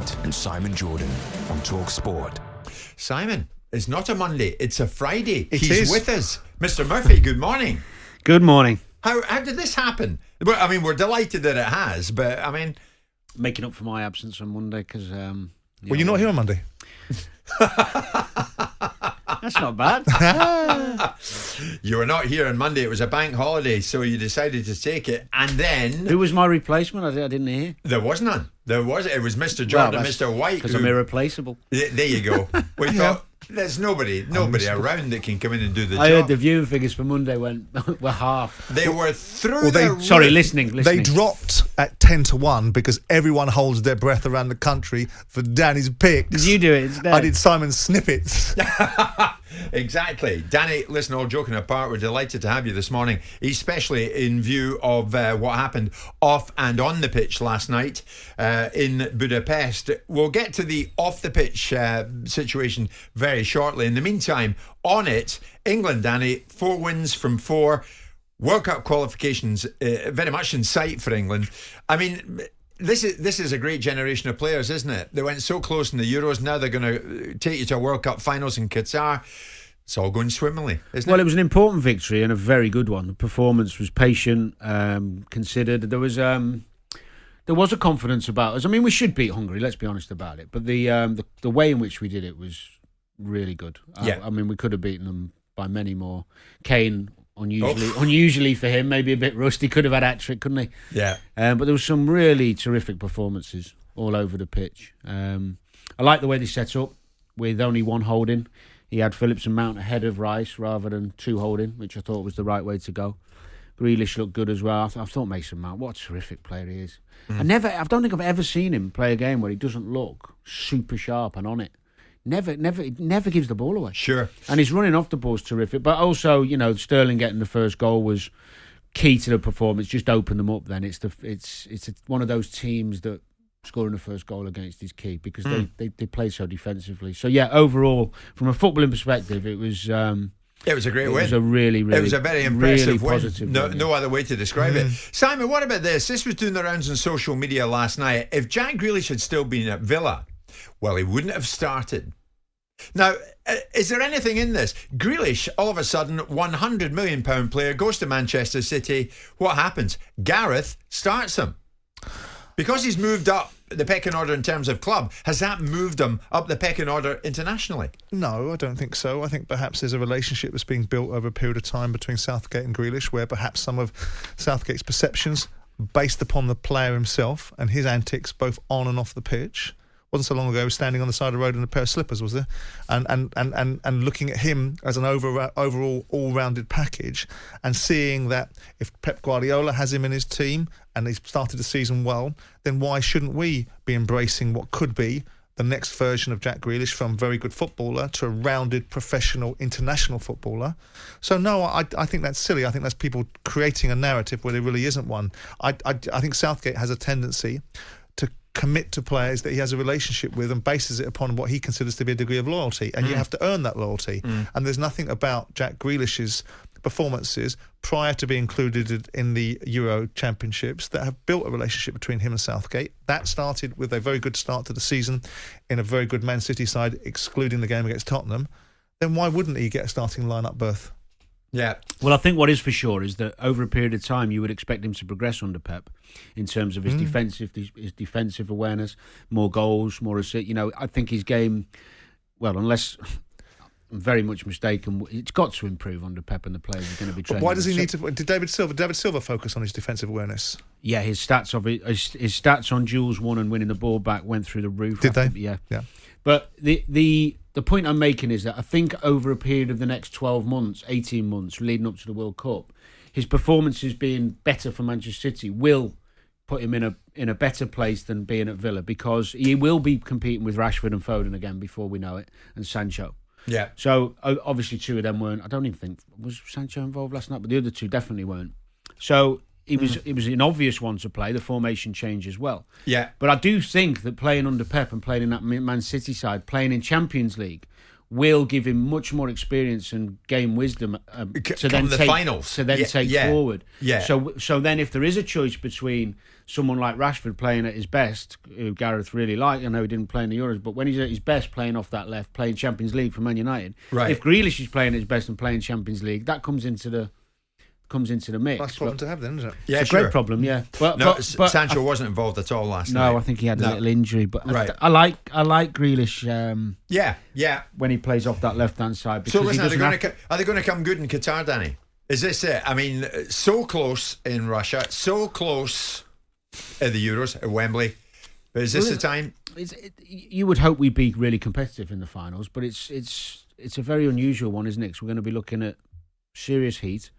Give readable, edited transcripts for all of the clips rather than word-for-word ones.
White and Simon Jordan on talkSPORT. Simon, it's not a Monday, it's a Friday. It He's is. with us. Mr. Murphy, good morning. Good morning. How did this happen? Well, I mean, we're delighted that it has, but I mean... Making up for my absence on Monday because... Well, you're not here on Monday. That's not bad. You were not here on Monday. It was a bank holiday, so you decided to take it. And then... Who was my replacement? I didn't hear. There was none. It was Mr. Jordan and Mr. White. Because I'm irreplaceable. There you go. We thought... There's nobody around that can come in and do the job. I heard the viewing figures for Monday were half. They were through listening. They dropped at 10-1 because everyone holds their breath around the country for Danny's picks. Did you do it instead? I did Simon's snippets. Exactly. Danny, listen, all joking apart, we're delighted to have you this morning, especially in view of what happened off and on the pitch last night in Budapest. We'll get to the off-the-pitch situation very shortly. In the meantime, on it, England, Danny, 4 wins from 4. World Cup qualifications very much in sight for England. I mean... This is a great generation of players, isn't it? They went so close in the Euros. Now they're going to take you to a World Cup finals in Qatar. It's all going swimmingly, isn't it? Well, it was an important victory and a very good one. The performance was patient, considered. There was a confidence about us. I mean, we should beat Hungary. Let's be honest about it. But the way in which we did it was really good. Yeah. I mean, we could have beaten them by many more. Kane. Unusually for him, maybe a bit rusty. Could have had hat-trick, couldn't he? Yeah. But there was some really terrific performances all over the pitch. I like the way they set up with only one holding. He had Phillips and Mount ahead of Rice rather than 2 holding, which I thought was the right way to go. Grealish looked good as well. I thought Mason Mount, what a terrific player he is. I don't think I've ever seen him play a game where he doesn't look super sharp and on it. Never gives the ball away. Sure. And his running off the ball is terrific. But also, Sterling getting the first goal was key to the performance. Just opened them up. Then it's one of those teams that scoring the first goal against is key because they play so defensively. So yeah, overall, from a footballing perspective, it was a great win. It was a really it was a very impressive really positive win. No other way to describe it. Simon, what about this? This was doing the rounds on social media last night. If Jack Grealish had still been at Villa, well, he wouldn't have started. Now, is there anything in this? Grealish, all of a sudden, £100 million player, goes to Manchester City. What happens? Gareth starts him. Because he's moved up the pecking order in terms of club, has that moved him up the pecking order internationally? No, I don't think so. I think perhaps there's a relationship that's being built over a period of time between Southgate and Grealish, where perhaps some of Southgate's perceptions, based upon the player himself and his antics, both on and off the pitch. Wasn't so long ago, he was standing on the side of the road in a pair of slippers, was there? And looking at him as an overall all-rounded package and seeing that if Pep Guardiola has him in his team and he's started the season well, then why shouldn't we be embracing what could be the next version of Jack Grealish from very good footballer to a rounded professional international footballer? So no, I think that's silly. I think that's people creating a narrative where there really isn't one. I think Southgate has a tendency to commit to players that he has a relationship with and bases it upon what he considers to be a degree of loyalty, and you have to earn that loyalty. And there's nothing about Jack Grealish's performances prior to being included in the Euro Championships that have built a relationship between him and Southgate. That started with a very good start to the season in a very good Man City side, excluding the game against Tottenham. Then why wouldn't he get a starting lineup berth? Yeah. Well, I think what is for sure is that over a period of time, you would expect him to progress under Pep in terms of his defensive awareness, more goals, more assists. I think his game, well, unless I'm very much mistaken, it's got to improve under Pep and the players are going to be trained. But why does he need to? Did David Silva focus on his defensive awareness? Yeah, his stats on duels won and winning the ball back went through the roof. Did they? Yeah. But the point I'm making is that I think over a period of the next 12 months, 18 months, leading up to the World Cup, his performances being better for Manchester City will put him in a better place than being at Villa, because he will be competing with Rashford and Foden again before we know it, and Sancho. Yeah. So obviously 2 of them weren't. I don't even think was Sancho involved last night, but the other 2 definitely weren't. So it was an obvious one to play. The formation change as well. Yeah. But I do think that playing under Pep and playing in that Man City side, playing in Champions League, will give him much more experience and game wisdom to then the take finals. take forward. Yeah. So then, if there is a choice between someone like Rashford playing at his best, who Gareth really liked, I know he didn't play in the Euros, but when he's at his best playing off that left, playing Champions League for Man United, right. If Grealish is playing at his best and playing Champions League, that comes into the mix. Nice problem to have, then, isn't it? Yeah, it's a great problem. Yeah, but Sancho wasn't involved at all last night. No, I think he had a little injury, but right. I like Grealish. Yeah. When he plays off that left hand side. So listen, are they going to come good in Qatar, Danny? Is this it? I mean, so close in Russia, so close at the Euros at Wembley. But is this the time? You would hope we'd be really competitive in the finals, but it's a very unusual one, isn't it? Because we're going to be looking at serious heat.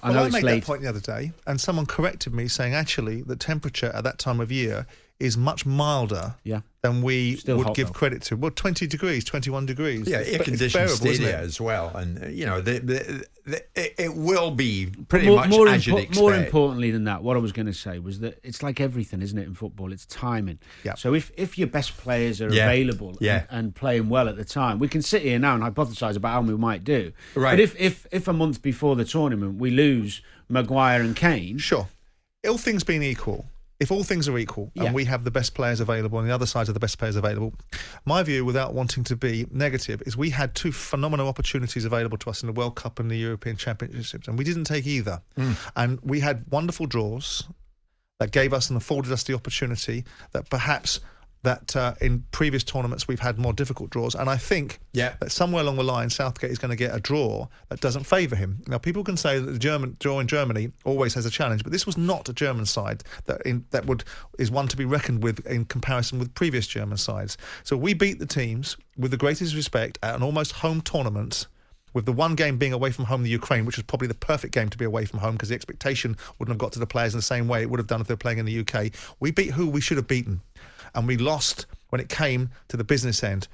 I made that point the other day, and someone corrected me saying actually the temperature at that time of year is much milder than we would give credit to. Well, 20 degrees, 21 degrees. Yeah, air-conditioned stadia as well. And, you know, it will be pretty much as you'd expect. More importantly than that, what I was going to say was that it's like everything, isn't it, in football? It's timing. Yeah. So if your best players are available and playing well at the time, we can sit here now and hypothesise about how we might do. Right. But if a month before the tournament we lose Maguire and Kane... Sure. All things being equal... If all things are equal and we have the best players available and the other sides are the best players available, my view, without wanting to be negative, is we had two phenomenal opportunities available to us in the World Cup and the European Championships, and we didn't take either. And we had wonderful draws that gave us and afforded us the opportunity that perhaps that in previous tournaments we've had more difficult draws, and I think that somewhere along the line Southgate is going to get a draw that doesn't favour him. Now, people can say that the German draw in Germany always has a challenge, but this was not a German side that is one to be reckoned with in comparison with previous German sides. So we beat the teams with the greatest respect at an almost home tournament, with the one game being away from home, the Ukraine, which was probably the perfect game to be away from home because the expectation wouldn't have got to the players in the same way it would have done if they were playing in the UK. We beat who we should have beaten. And we lost when it came to the business end.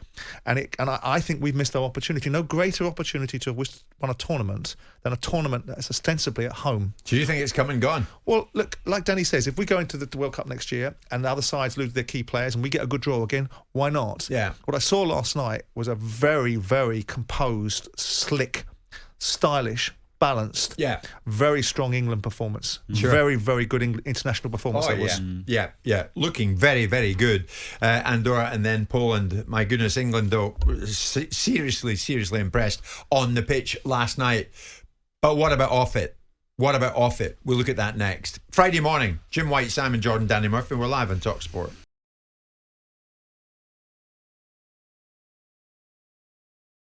And I think we've missed our opportunity. No greater opportunity to have won a tournament than a tournament that's ostensibly at home. Do you think it's come and gone? Well, look, like Danny says, if we go into the World Cup next year and the other sides lose their key players and we get a good draw again, why not? Yeah. What I saw last night was a very, very composed, slick, stylish, balanced, very strong England performance. Sure. Very, very good international performance. Yeah. Looking very, very good. Andorra and then Poland. My goodness, England, though, seriously impressed on the pitch last night. But what about off it? We'll look at that next. Friday morning, Jim White, Simon Jordan, Danny Murphy. We're live on talkSPORT.